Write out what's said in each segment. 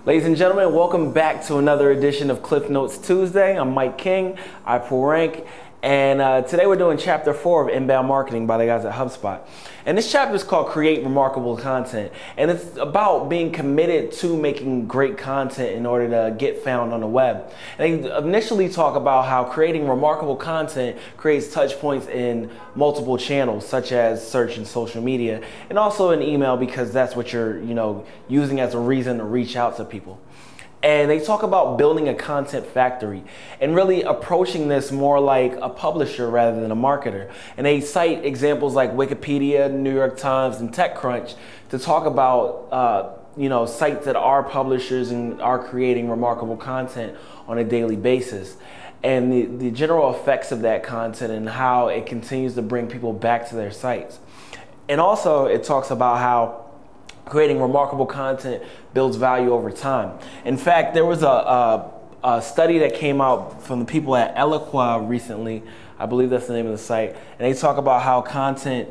Ladies and gentlemen, welcome back to another edition of Cliff Notes Tuesday. I'm Mike King, iAcquire, and today we're doing Chapter 4 of Inbound Marketing by the guys at HubSpot. And this chapter is called Create Remarkable Content, and it's about being committed to making great content in order to get found on the web. And they initially talk about how creating remarkable content creates touch points in multiple channels, such as search and social media, and also in email, because that's what you're using as a reason to reach out to people. And they talk about building a content factory and really approaching this more like a publisher rather than a marketer. And they cite examples like Wikipedia, New York Times, and TechCrunch to talk about sites that are publishers and are creating remarkable content on a daily basis, and the general effects of that content and how it continues to bring people back to their sites. And also it talks about how creating remarkable content builds value over time. In fact, there was a study that came out from the people at iAcquire recently. I believe that's the name of the site. And they talk about how content,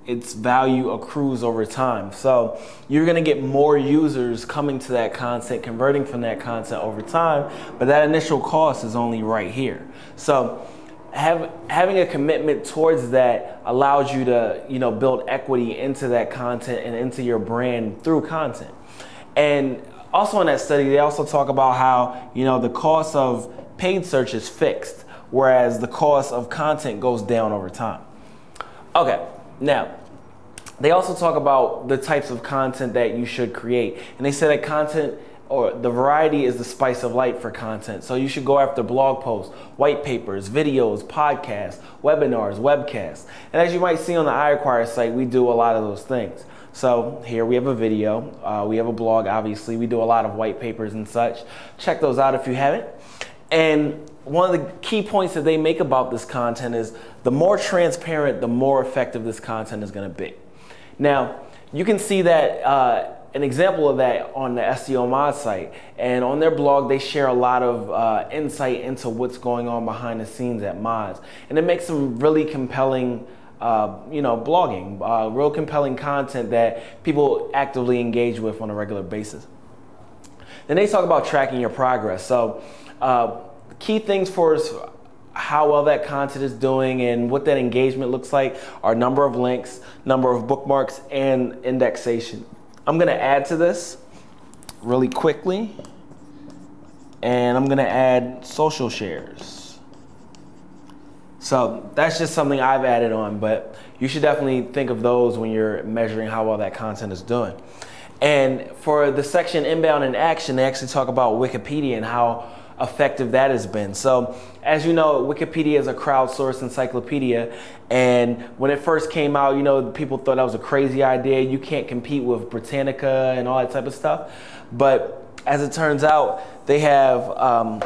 its value accrues over time. So you're gonna get more users coming to that content, converting from that content over time, but that initial cost is only right here. So having a commitment towards that allows you to build equity into that content and into your brand through content. And also in that study, they also talk about how the cost of paid search is fixed, whereas the cost of content goes down over time. Okay, now they also talk about the types of content that you should create, and they say that content, or the variety, is the spice of life for content. So you should go after blog posts, white papers, videos, podcasts, webinars, webcasts. And as you might see on the iAcquire site, we do a lot of those things. So here we have a video, we have a blog, obviously. We do a lot of white papers and such. Check those out if you haven't. And one of the key points that they make about this content is the more transparent, the more effective this content is gonna be. Now, you can see that an example of that on the SEO Mod site, and on their blog they share a lot of insight into what's going on behind the scenes at Mods, and it makes some really compelling blogging, real compelling content that people actively engage with on a regular basis. Then they talk about tracking your progress. So key things for us, how well that content is doing and what that engagement looks like, are number of links, number of bookmarks, and indexation. I'm gonna add to this really quickly, and I'm gonna add social shares. So that's just something I've added on, but you should definitely think of those when you're measuring how well that content is doing. And for the section Inbound in Action, they actually talk about Wikipedia and how effective that has been. So as you know, Wikipedia is a crowdsourced encyclopedia, and when it first came out, people thought that was a crazy idea. You can't compete with Britannica and all that type of stuff. But as it turns out, they have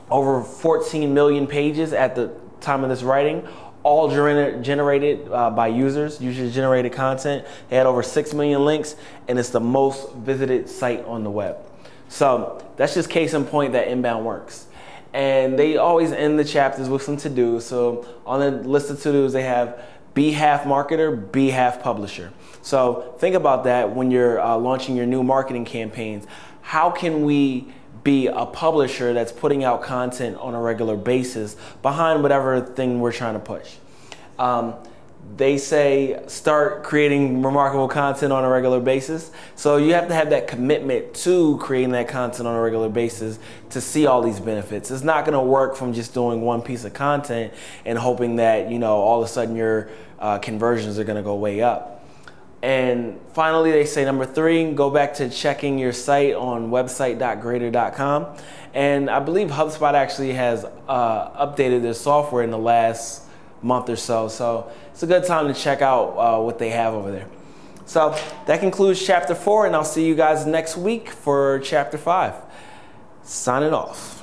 over 14 million pages at the time of this writing, all generated by user-generated content. They had over 6 million links, and it's the most visited site on the web. So that's just case in point that inbound works. And they always end the chapters with some to-dos. So on the list of to-dos, they have be half marketer, be half publisher. So think about that when you're launching your new marketing campaigns. How can we be a publisher that's putting out content on a regular basis behind whatever thing we're trying to push? They say start creating remarkable content on a regular basis. So you have to have that commitment to creating that content on a regular basis to see all these benefits. It's not gonna work from just doing one piece of content and hoping that all of a sudden your conversions are gonna go way up. And finally, they say number 3, go back to checking your site on website.grader.com. And I believe HubSpot actually has updated their software in the last month or so. So it's a good time to check out what they have over there. So that concludes Chapter 4, and I'll see you guys next week for Chapter 5. Signing off.